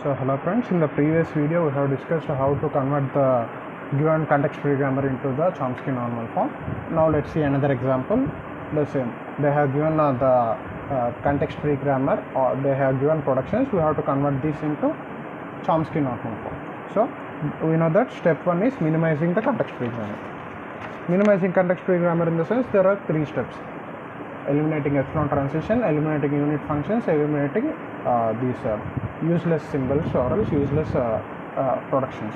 So hello friends, in the previous video we have discussed how to convert the given context-free grammar into the Chomsky normal form. Now let's see another example. The same, they have given the context-free grammar, or they have given productions. We have to convert this into Chomsky normal form. So we know that step 1 is minimizing the context-free grammar. Minimizing context-free grammar in the sense there are 3 steps: eliminating epsilon transition, eliminating unit functions, eliminating these useless symbols or else useless productions.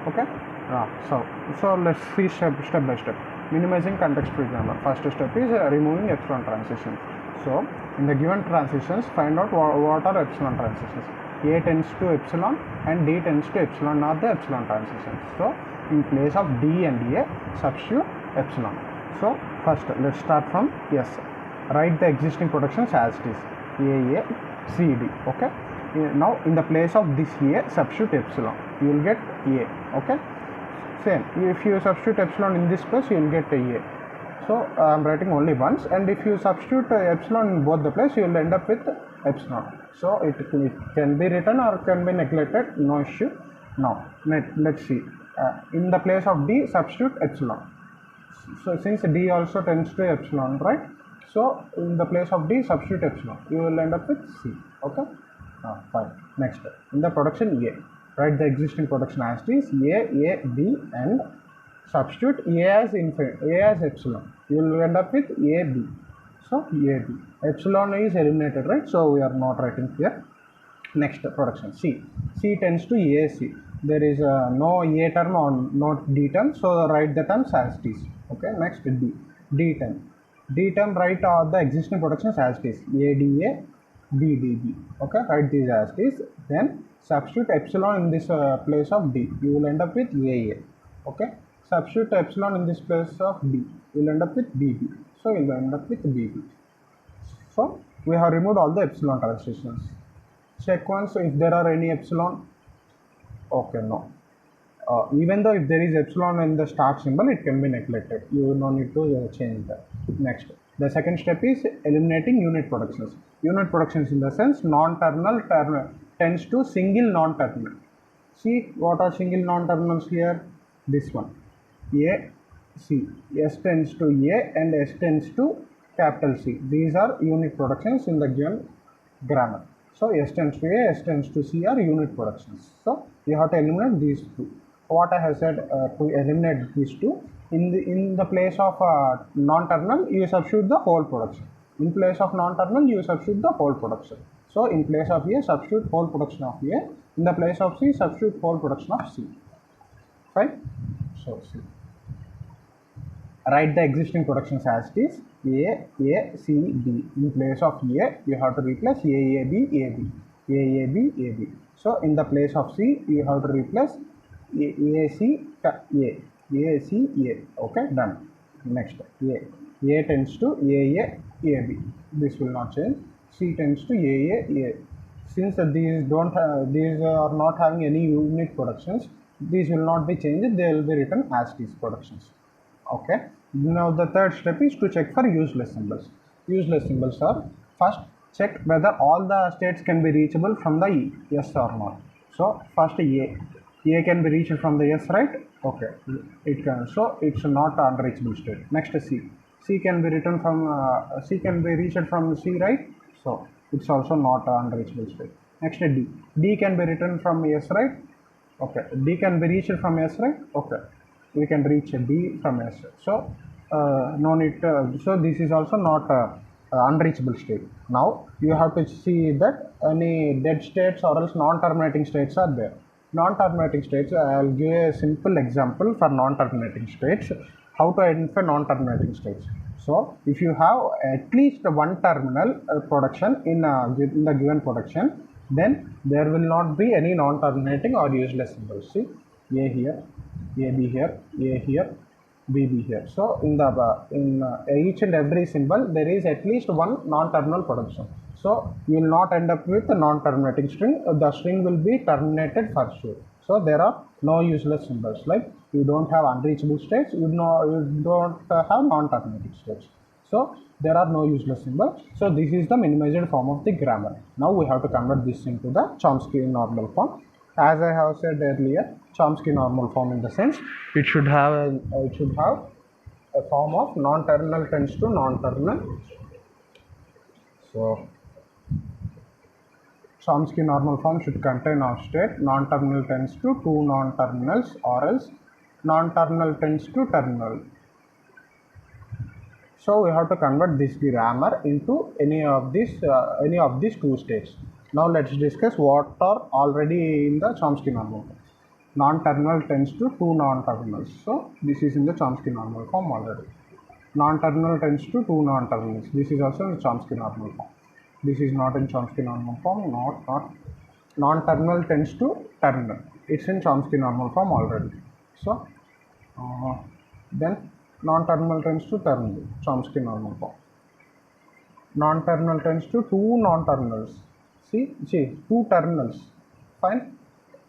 Okay. So let's see step by step. Minimizing context-free grammar. First step is removing epsilon transitions. So in the given transitions, find out what are epsilon transitions. A tends to epsilon and D tends to epsilon, not the epsilon transitions. So in place of D and A, substitute epsilon. So first let's start from S. Write the existing productions as it is: A, C, D. Okay. Now in the place of this A, substitute epsilon. You will get A. Okay. Same. If you substitute epsilon in this place, you will get A. So I am writing only once, and if you substitute epsilon in both the place, you will end up with epsilon. So it can be written or can be neglected. No issue. Now let's see. In the place of D, substitute epsilon. So since D also tends to epsilon, right? So in the place of D, substitute epsilon. You will end up with C. Okay. Fine. Next, in the production A, write the existing production as it is: A, B, and substitute A as epsilon. You will end up with AB. So AB. Epsilon is eliminated, right? So we are not writing here. Next, production C. C tends to AC. There is no A term or no D term, so write the terms as it is. Okay. Next, D. D term. D term, write the existing productions as it is: ADA, BDB. Okay, write these as it is. Then substitute epsilon in this place of D. You will end up with AA. Okay, substitute epsilon in this place of D. You will end up with BB. So you will end up with BB. So we have removed all the epsilon transitions. Check once if there are any epsilon. Okay, no. Even though if there is epsilon in the start symbol, it can be neglected. You no need to change that. Next, the second step is eliminating unit productions. Unit productions in the sense non-terminal tends to single non-terminal. See what are single non-terminals here? This one, A, C. S tends to A and S tends to capital C. These are unit productions in the given grammar. So S tends to A, S tends to C are unit productions. So you have to eliminate these two. What I have said, to eliminate these two, in the place of non-terminal, you substitute the whole production. In place of non-terminal, you substitute the whole production. So in place of A, substitute whole production of A. In the place of C, substitute whole production of C. Fine. So C. Write the existing productions as it is: A, C, D. In place of A, you have to replace AAB, AB. AAB, AB. So in the place of C, you have to replace AC, A. AC, A. Okay, done. Next, A tends to AA, AB. This will not change. C tends to AA, A. Since these are not having any unit productions, these will not be changed. They will be written as these productions. Okay. Now the third step is to check for useless symbols. Useless symbols are: first, check whether all the states can be reachable from the E, yes or not. So first A can be reached from the S, right? Okay, it can. So it's not an unreachable state. Next, C can be written from C can be reached from C, right? So it's also not an unreachable state. Next, D can be written from S, right? Okay, D can be reached from S, right? Okay, we can reach D from S. So no need to, so this is also not unreachable state. Now you have to see that any dead states or else non-terminating states are there. Non-terminating states, I will give a simple example for non-terminating states, how to identify non-terminating states. So if you have at least one terminal production in the given production, then there will not be any non-terminating or useless symbols. See, A here, AB here, A here, BB here. So in each and every symbol, there is at least one non-terminal production. So you will not end up with a non-terminating string. The string will be terminated for sure. So there are no useless symbols. Like you don't have unreachable states, you don't have non-terminating states. So there are no useless symbols. So this is the minimized form of the grammar. Now we have to convert this into the Chomsky normal form. As I have said earlier, Chomsky normal form in the sense it should have a form of non-terminal tends to non-terminal. So Chomsky normal form should contain of state non-terminal tends to two non-terminals, or else non-terminal tends to terminal. So we have to convert this grammar into any of these two states. Now let's discuss what are already in the Chomsky normal form. Non-terminal tends to two non-terminals. So this is in the Chomsky normal form already. Non-terminal tends to two non-terminals. This is also in the Chomsky normal form. This is not in Chomsky normal form. Not. Non-terminal tends to terminal. It's in Chomsky normal form already. So then non-terminal tends to terminal, Chomsky normal form. Non-terminal tends to two non-terminals. See, two terminals. Fine.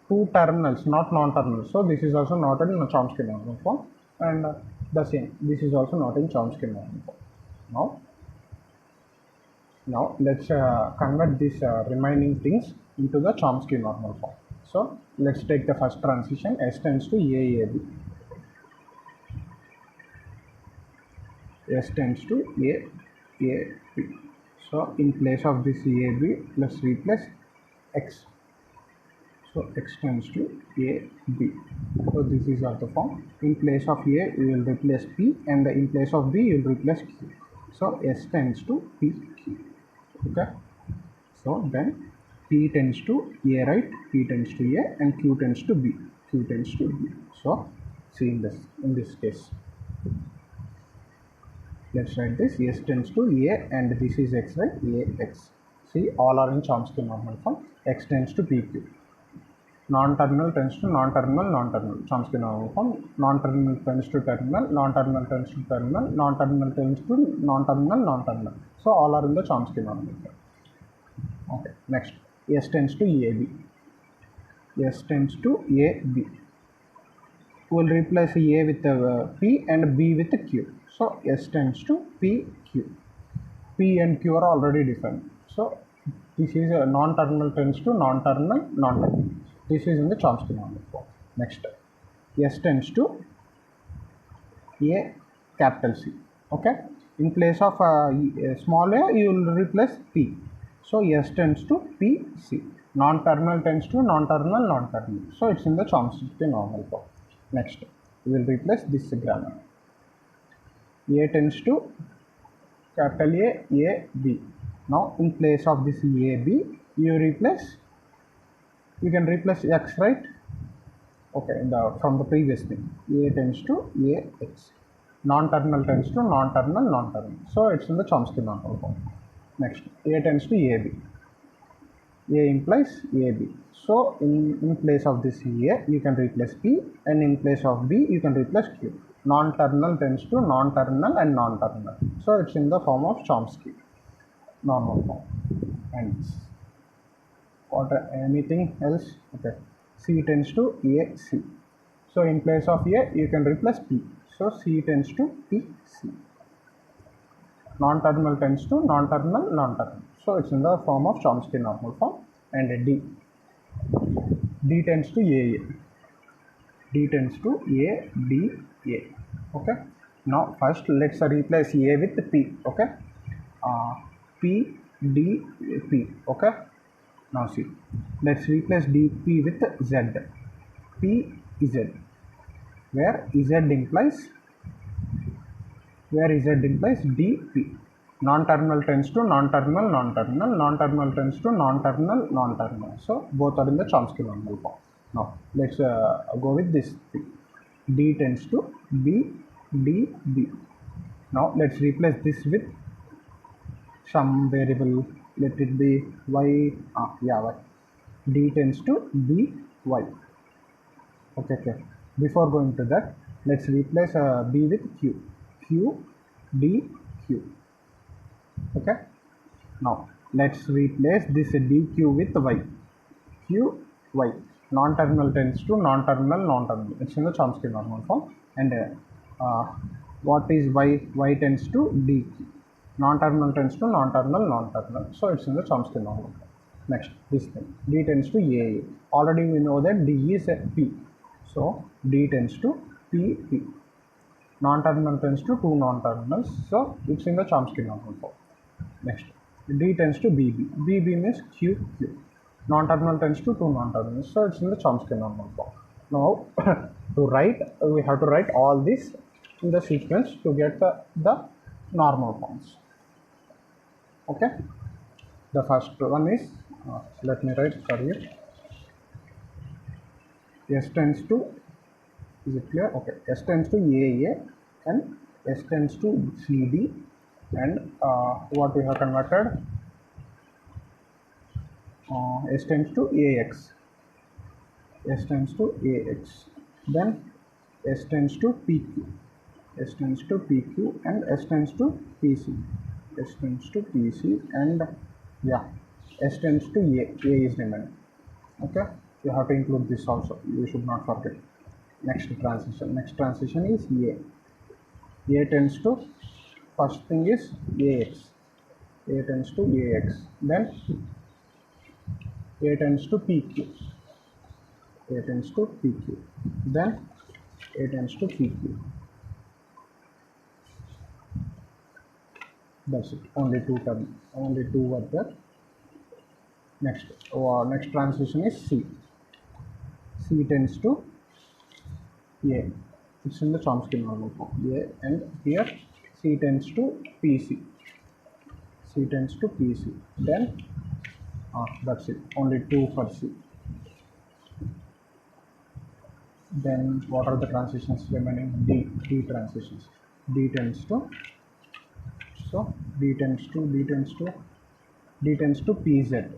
Two terminals, not non-terminals. So this is also not in Chomsky normal form, and the same. This is also not in Chomsky normal form. Now let's convert these remaining things into the Chomsky normal form. So let's take the first transition. S tends to AAB. S tends to AAB. So in place of this AB, let's replace X. So X tends to AB. So this is the form. In place of A, you will replace P, and in place of B, you will replace Q. So S tends to PQ. Okay. So then P tends to A, right? P tends to A, and Q tends to B. Q tends to B. So see in this case. Let's write this. S tends to A, and this is X, right? AX. See, all are in Chomsky normal form. X tends to PQ. Non-terminal tends to non-terminal, Chomsky normal form. Non-terminal tends to terminal, non-terminal tends to terminal, non-terminal tends to non-terminal. So all are in the Chomsky normal form. Okay, next. S tends to AB. S tends to AB. We'll replace A with P and B with Q. So S tends to PQ. P and Q are already defined. So this is a non-terminal tends to non-terminal. This is in the Chomsky normal form. Next, S tends to A capital C. Okay. In place of small a, you will replace P. So S tends to PC. Non-terminal tends to non-terminal. So it's in the Chomsky normal form. Next, we will replace this grammar. A tends to capital A, B. Now in place of this AB, you can replace X, right? Okay, from the previous thing. A tends to AX. Non-terminal tends to non-terminal. So it's in the Chomsky normal form. Next, A tends to AB. A implies AB. So in place of this A, you can replace P, and in place of B, you can replace Q. Non-terminal tends to non-terminal. So it's in the form of Chomsky normal form. And what anything else? Okay. C tends to AC. So in place of A, you can replace P. So C tends to PC. Non-terminal tends to non-terminal. So it's in the form of Chomsky normal form. And D tends to AA. D tends to ADA. Okay. Now first let's replace A with P. Okay. P D P. Okay. Now see. Let's replace DP with Z. P Z. Where Z implies DP. Non-terminal tends to non-terminal. Non-terminal tends to non-terminal. So both are in the Chomsky normal form. Now let's go with this thing. D tends to B. Now let's replace this with some variable. Let it be Y. Y. D tends to B Y. Okay. Before going to that, let's replace B with Q. Q D Q. Okay. Now let's replace this DQ with Y. Q Y. Non-terminal tends to non-terminal. It's in the Chomsky normal form. And what is Y? Y tends to DQ. Non-terminal tends to non-terminal, non-terminal. So it's in the Chomsky normal form. Next, this thing. D tends to AA. Already we know that D is a P. So D tends to PP. Non-terminal tends to two non-terminals. So it's in the Chomsky normal form. Next, D tends to BB. BB means QQ. Non-terminal tends to two non-terminals. So it's in the Chomsky normal form. Now, we have to write all this in the sequence to get the normal forms. Okay. The first one is, let me write for you. S tends to, is it clear? Okay. S tends to AA and S tends to CD, and what we have converted, S tends to AX. S tends to AX. Then S tends to PQ. S tends to PQ and S tends to PC. S tends to PC and yeah, S tends to A. A is remaining. Okay, you have to include this also. You should not forget. Next transition. Next transition is A. A tends to, first thing is AX. A tends to AX. Then A tends to PQ. A tends to PQ. Then A tends to PQ. That's it. Only two were there. Next, next transition is C. C tends to A. It's in the Chomsky normal form. A, and here C tends to PC. C tends to PC. Then that's it. Only two for C. Then what are the transitions remaining? D transitions. D tends to, so D tends to PZ. D tends to PZ.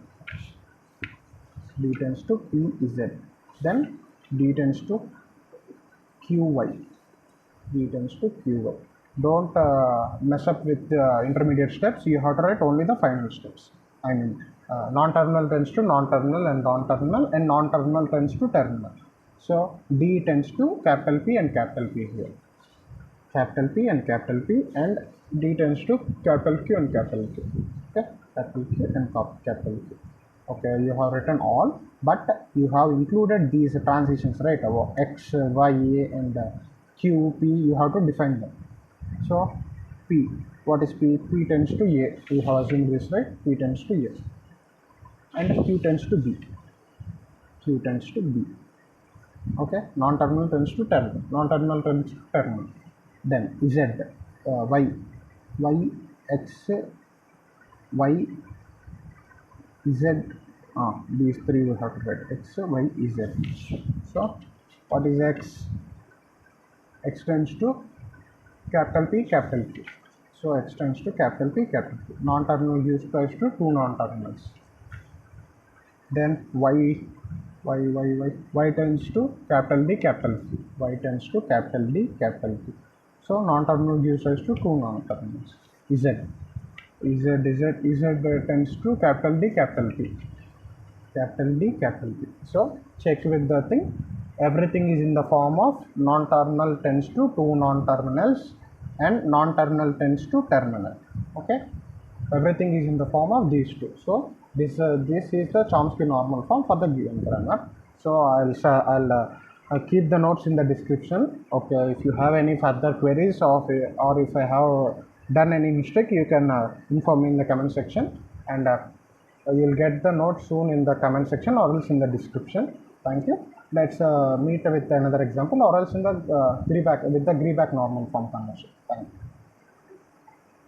Then D tends to QY. D tends to QY. Don't mess up with the intermediate steps. You have to write only the final steps. I mean, non-terminal tends to non-terminal and non-terminal, and non-terminal tends to terminal. So D tends to capital P and capital P here. Capital P and capital P, and D tends to capital Q and capital Q. Okay, capital Q and capital Q. Okay, you have written all, but you have included these transitions, right? X, Y, A, and Q, P. You have to define them. So P, what is P? P tends to A. We have assumed this, right? P tends to A, and Q tends to B. Q tends to B. Okay, non-terminal tends to terminal. Non-terminal tends to terminal. Then Z, Y, X, Y, Z. These three we have to write. X, Y, Z. So what is X? X tends to capital P, capital Q. So X tends to capital P, capital Q. Non-terminal gives rise to two non-terminals. Then Y tends to capital D, capital Q. Y tends to capital D, capital Q. So non-terminal gives rise to two non-terminals. Z tends to capital D, capital P. Capital D, capital P. So check with the thing. Everything is in the form of non-terminal tends to two non-terminals and non-terminal tends to terminal. Okay, everything is in the form of these two. So this is the Chomsky normal form for the given grammar. So I'll keep the notes in the description. Okay, if you have any further queries or if I have done any mistake, you can inform me in the comment section, and you'll get the notes soon in the comment section or else in the description. Thank you. Let's meet with another example or else in the Greeback normal form conversion. Thank you.